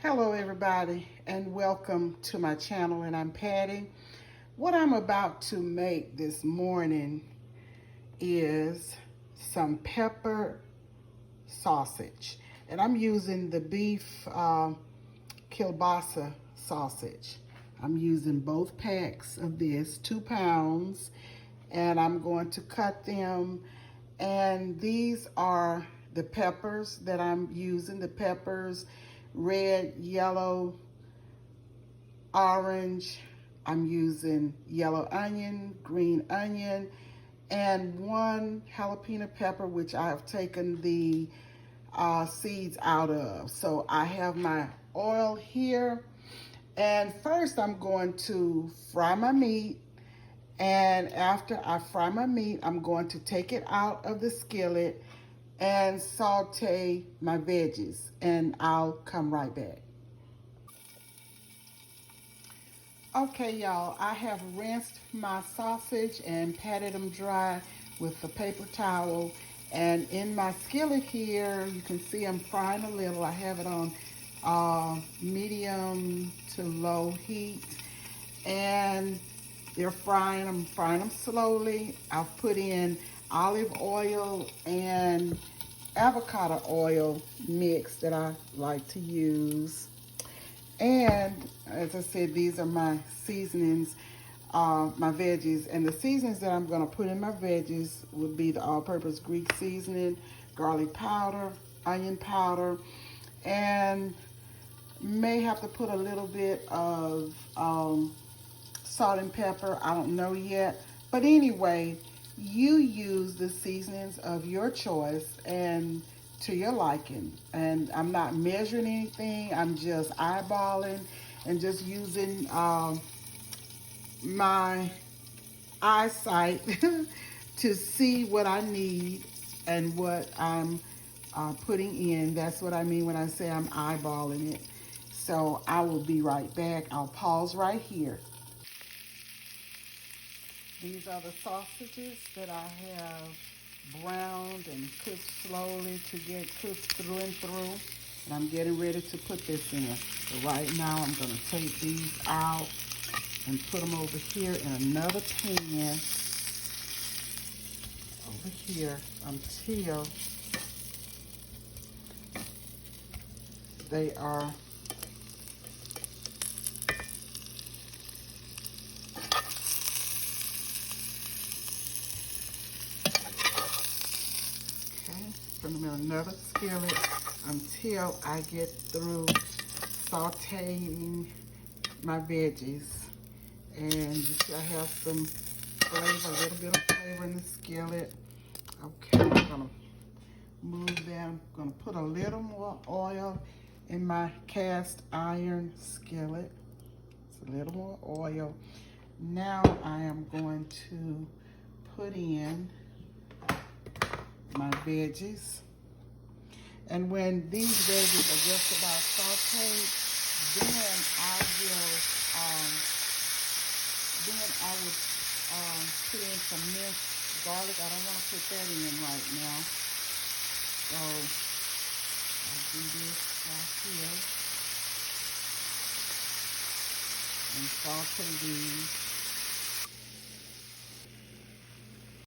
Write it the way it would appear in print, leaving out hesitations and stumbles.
Hello everybody and welcome to my channel, and I'm Patti. What I'm about to make this morning is some pepper sausage, and I'm using the beef kielbasa sausage. I'm using both packs of this, 2 pounds, and I'm going to cut them. And these are the peppers that I'm using. The peppers, red, yellow, orange. I'm using yellow onion, green onion, and 1 jalapeno pepper, which I have taken the seeds out of. So I have my oil here, and first I'm going to fry my meat. And after I fry my meat, I'm going to take it out of the skillet and saute my veggies, and I'll come right back. Okay, y'all, I have rinsed my sausage and patted them dry with a paper towel. And in my skillet here, you can see I'm frying a little. I have it on medium to low heat. And they're frying. I'm frying them slowly. I've put in olive oil and avocado oil mix that I like to use. And as I said, these are my seasonings, my veggies. And the seasonings that I'm going to put in my veggies would be the all-purpose Greek seasoning, garlic powder, onion powder, and may have to put a little bit of salt and pepper. I don't know yet. But anyway, you use the seasonings of your choice and to your liking. And I'm not measuring anything. I'm just eyeballing and just using my eyesight to see what I need and what I'm putting in. That's what I mean when I say I'm eyeballing it. So I will be right back. I'll pause right here. These are the sausages that I have browned and cooked slowly to get cooked through and through. And I'm getting ready to put this in. So right now I'm going to take these out and put them over here in another pan over here until they are put them in another skillet until I get through sauteing my veggies. And you see I have some flavor, a little bit of flavor in the skillet. Okay, I'm gonna move them. I'm gonna put a little more oil in my cast iron skillet. It's a little more oil. Now I am going to put in my veggies. And when these veggies are just about sauteed, then I will put in some minced garlic. I don't want to put that in right now. So I'll do this right here and saute these.